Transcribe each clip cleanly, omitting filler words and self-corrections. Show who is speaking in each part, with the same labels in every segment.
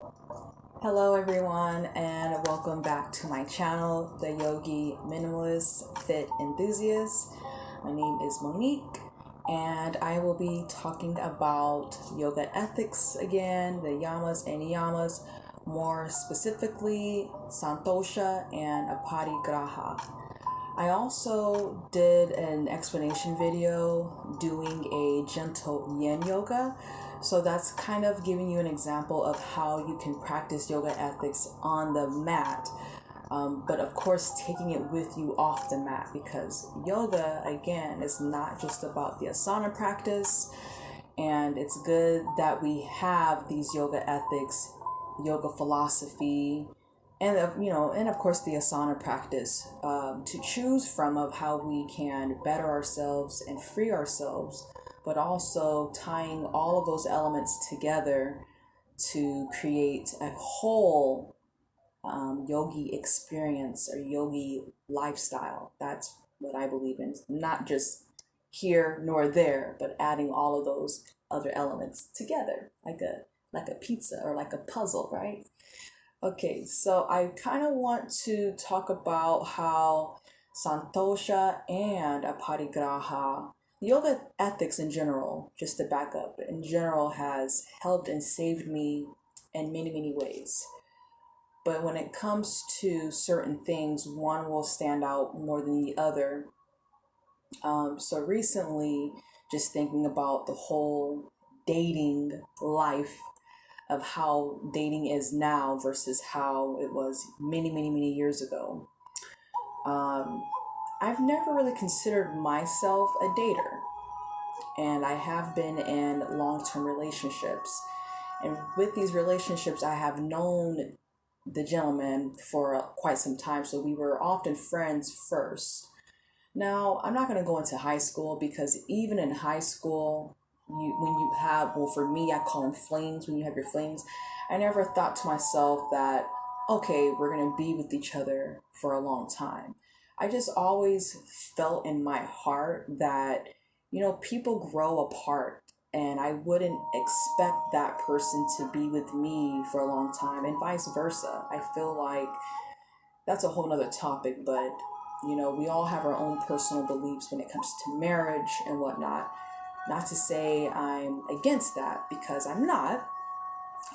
Speaker 1: Hello everyone and welcome back to my channel, the Yogi Minimalist Fit Enthusiast. My name is Monique and I will be talking about yoga ethics again, the yamas and niyamas, more specifically Santosha and Aparigraha. I also did an explanation video doing a gentle yin yoga. So that's kind of giving you an example of how you can practice yoga ethics on the mat. But of course, taking it with you off the mat, because yoga, again, is not just about the asana practice. And it's good that we have these yoga ethics, yoga philosophy, and of course the asana practice to choose from of how we can better ourselves and free ourselves, but also tying all of those elements together to create a whole yogi experience or yogi lifestyle. That's what I believe in. Not just here nor there, but adding all of those other elements together, like a pizza or like a puzzle, right? Okay, so I kind of want to talk about how Santosha and Aparigraha, yoga ethics in general, just to back up, in general has helped and saved me in many, many ways. But when it comes to certain things, one will stand out more than the other. So recently, just thinking about the whole dating life of how dating is now versus how it was many, many, many years ago. Um, I've never really considered myself a dater, and I have been in long term relationships. And with these relationships, I have known the gentleman for quite some time, so we were often friends first. Now, I'm not going to go into high school because even in high school, when you have, well, for me, I call them flings, when you have your flings, I never thought to myself that, okay, we're going to be with each other for a long time. I just always felt in my heart that, people grow apart and I wouldn't expect that person to be with me for a long time and vice versa. I feel like that's a whole nother topic, but we all have our own personal beliefs when it comes to marriage and whatnot. Not to say I'm against that because I'm not.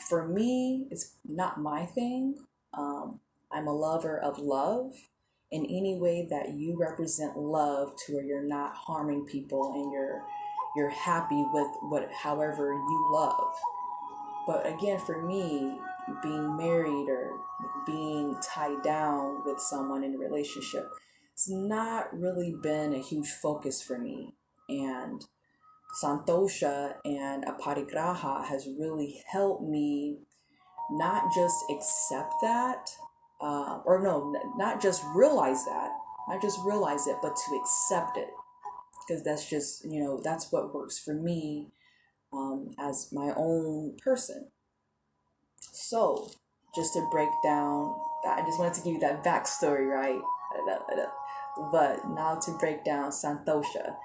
Speaker 1: For me, it's not my thing. I'm a lover of love in any way that you represent love to where you're not harming people and you're happy with what however you love. But again, for me, being married or being tied down with someone in a relationship, it's not really been a huge focus for me. And Santosha and Aparigraha has really helped me not just accept that, or no, not just realize that, not just realize it, but to accept it. Because that's just, that's what works for me as my own person. So, just to break down, I just wanted to give you that backstory, right? But now to break down Santosha.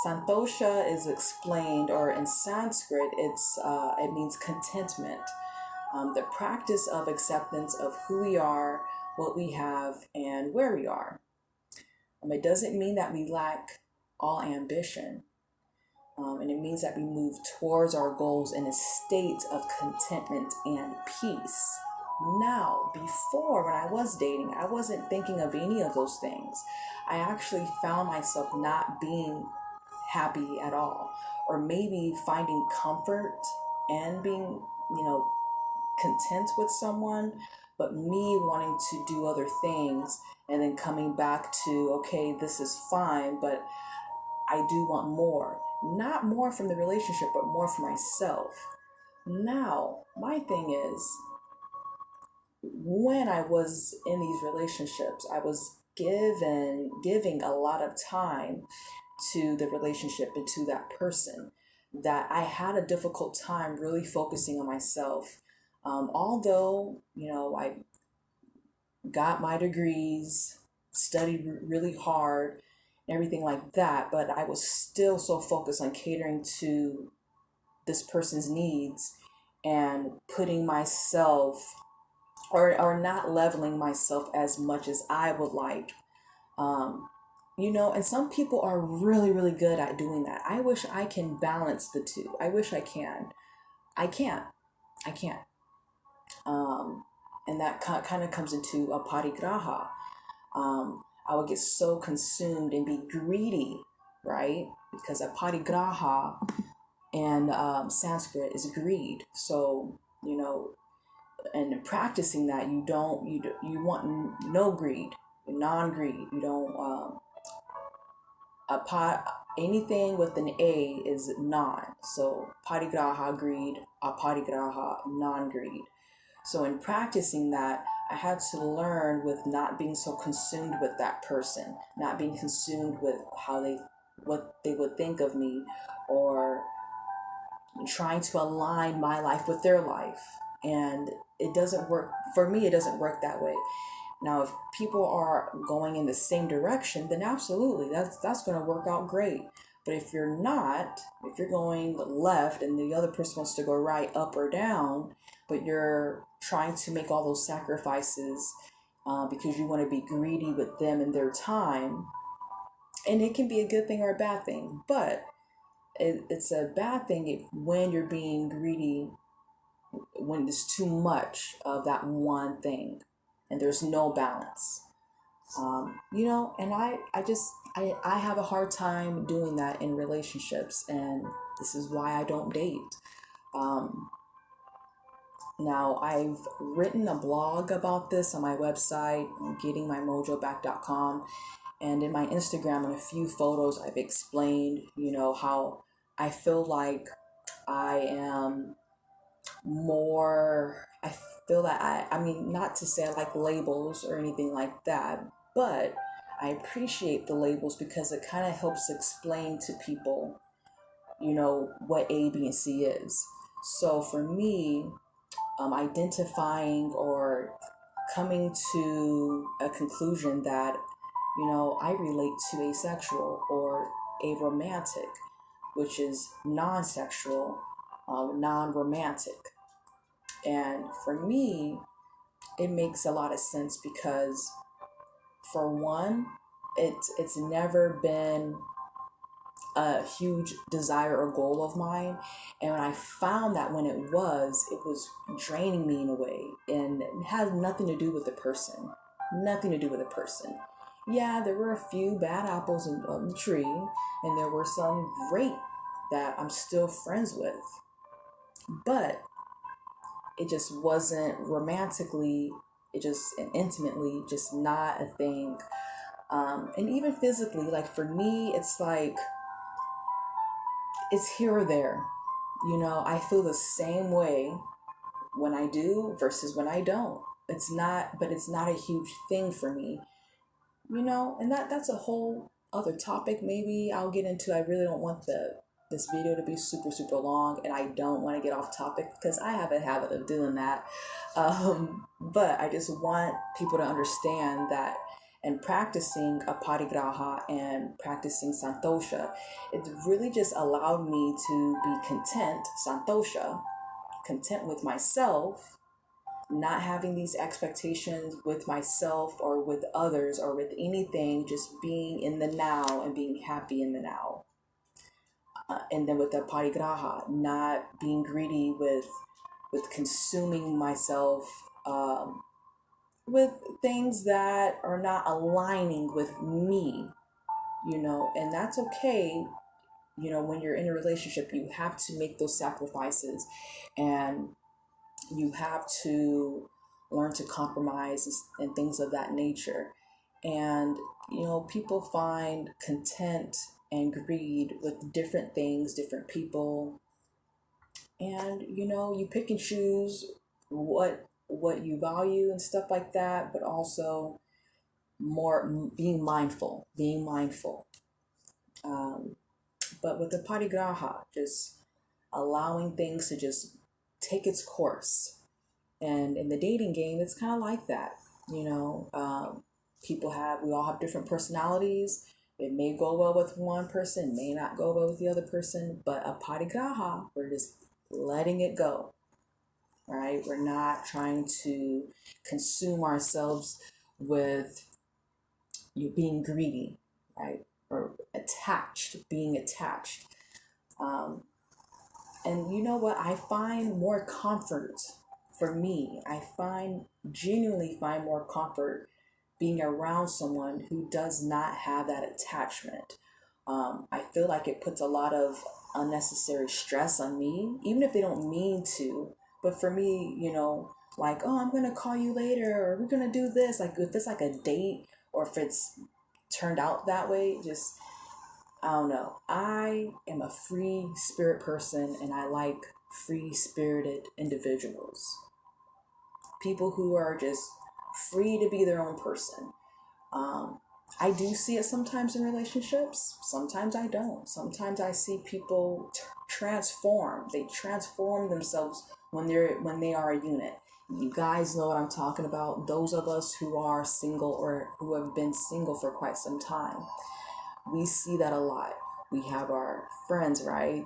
Speaker 1: Santosha is explained, or in Sanskrit, it means contentment, the practice of acceptance of who we are, what we have, and where we are. It doesn't mean that we lack all ambition. And it means that we move towards our goals in a state of contentment and peace. Now, before when I was dating, I wasn't thinking of any of those things. I actually found myself not being happy at all, or maybe finding comfort and being, content with someone, but me wanting to do other things and then coming back to, okay, this is fine, but I do want more. Not more from the relationship, but more for myself. Now, my thing is, when I was in these relationships, I was giving a lot of time to the relationship and to that person that I had a difficult time really focusing on myself. Although, I got my degrees, studied really hard, everything like that, but I was still so focused on catering to this person's needs and putting myself or not leveling myself as much as I would like. Um, and some people are really, really good at doing that. I wish I can balance the two. I wish I can. I can't. I can't. And that kind of comes into aparigraha. I would get so consumed and be greedy, right? Because aparigraha and Sanskrit is greed. So, and practicing that, you want no greed, non-greed. You don't anything with an A is non. So parigraha, greed, aparigraha, non-greed. So in practicing that, I had to learn with not being so consumed with that person, not being consumed with what they would think of me, or trying to align my life with their life. And it doesn't work for me. It doesn't work that way. Now, if people are going in the same direction, then absolutely, that's going to work out great. But if you're not, if you're going left and the other person wants to go right, up or down, but you're trying to make all those sacrifices because you want to be greedy with them and their time, and it can be a good thing or a bad thing, but it's a bad thing when you're being greedy, when there's too much of that one thing and there's no balance. And I have a hard time doing that in relationships, and this is why I don't date. Now, I've written a blog about this on my website, gettingmymojoback.com, and in my Instagram, in a few photos, I've explained, how I feel like I am more, I feel that I mean, not to say I like labels or anything like that, but I appreciate the labels because it kind of helps explain to people, what A, B, and C is. So for me, identifying or coming to a conclusion that, I relate to asexual or aromantic, which is non-sexual, non-romantic. And for me, it makes a lot of sense because, for one, it's never been a huge desire or goal of mine. And when I found that it was draining me in a way, and it had nothing to do with the person. Nothing to do with the person. Yeah, there were a few bad apples on the tree, and there were some great that I'm still friends with. But it just wasn't romantically, and intimately, just not a thing. And even physically, like for me, it's like, it's here or there. I feel the same way when I do versus when I don't. But it's not a huge thing for me, and that's a whole other topic. Maybe I'll get into. I really don't want this video to be super, super long, and I don't want to get off topic because I have a habit of doing that. But I just want people to understand that, and practicing aparigraha and practicing santosha, it really just allowed me to be content, santosha, content with myself, not having these expectations with myself or with others or with anything, just being in the now and being happy in the now. And then with the parigraha, not being greedy with consuming myself with things that are not aligning with me, and that's okay. When you're in a relationship, you have to make those sacrifices, and you have to learn to compromise and things of that nature. And, people find content and greed with different things, different people. And, you pick and choose what you value and stuff like that, but also more being mindful. But with the parigraha, just allowing things to just take its course. And in the dating game, it's kind of like that. We all have different personalities. It may go well with one person, may not go well with the other person, but a parigraha, we're just letting it go. right? We're not trying to consume ourselves with being greedy, right? Or being attached. And you know what? I find more comfort for me. Genuinely find more comfort being around someone who does not have that attachment. I feel like it puts a lot of unnecessary stress on me, even if they don't mean to. But for me, like, oh, I'm going to call you later, or we're going to do this. Like, if it's like a date, or if it's turned out that way, just, I don't know. I am a free spirit person, and I like free spirited individuals. People who are just free to be their own person. I do see it sometimes in relationships. Sometimes I don't. Sometimes I see people transform. They transform themselves when they are a unit. You guys know what I'm talking about. Those of us who are single or who have been single for quite some time, we see that a lot. We have our friends, right?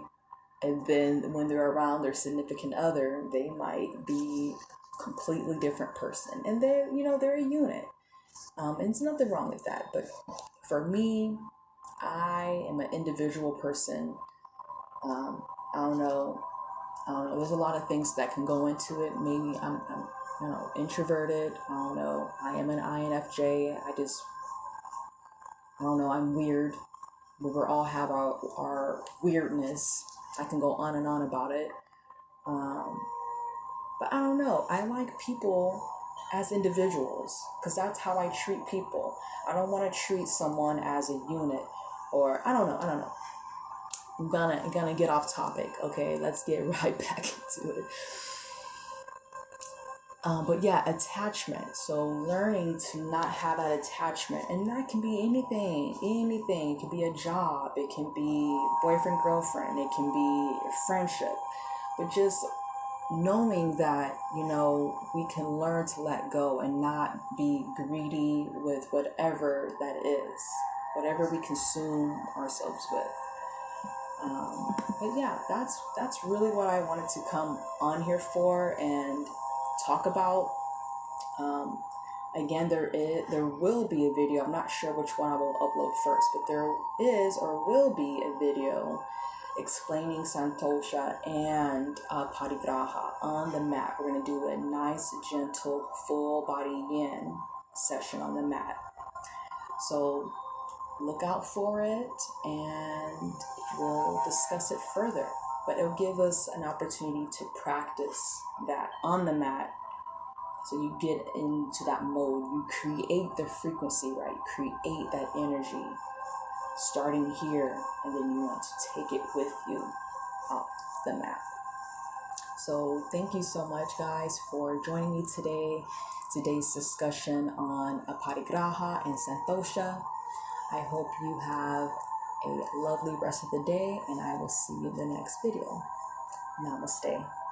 Speaker 1: And then when they're around their significant other, they might be a completely different person. And they're a unit. And there's nothing wrong with that. But for me, I am an individual person. I don't know. There's a lot of things that can go into it. Maybe I'm introverted. I don't know. I am an INFJ. I don't know. I'm weird. We all have our weirdness. I can go on and on about it. But I don't know. I like people as individuals because that's how I treat people. I don't want to treat someone as a unit, or I don't know. I'm gonna get off topic. Okay, let's get right back into it. But yeah, attachment. So learning to not have that attachment, and that can be anything. It can be a job. It can be boyfriend, girlfriend. It can be friendship. But just knowing that, we can learn to let go and not be greedy with whatever that is, whatever we consume ourselves with. But yeah, that's really what I wanted to come on here for and talk about. Again, there will be a video. I'm not sure which one I will upload first, but there is or will be a video explaining Santosha and Aparigraha on the mat. We're going to do a nice, gentle, full body yin session on the mat. So look out for it and we'll discuss it further. But it'll give us an opportunity to practice that on the mat. So you get into that mode, you create the frequency, right? Create that energy starting here, and then you want to take it with you off the mat. So thank you so much, guys, for joining me today. Today's discussion on Aparigraha and Santosha. I hope you have a lovely rest of the day, and I will see you in the next video. Namaste.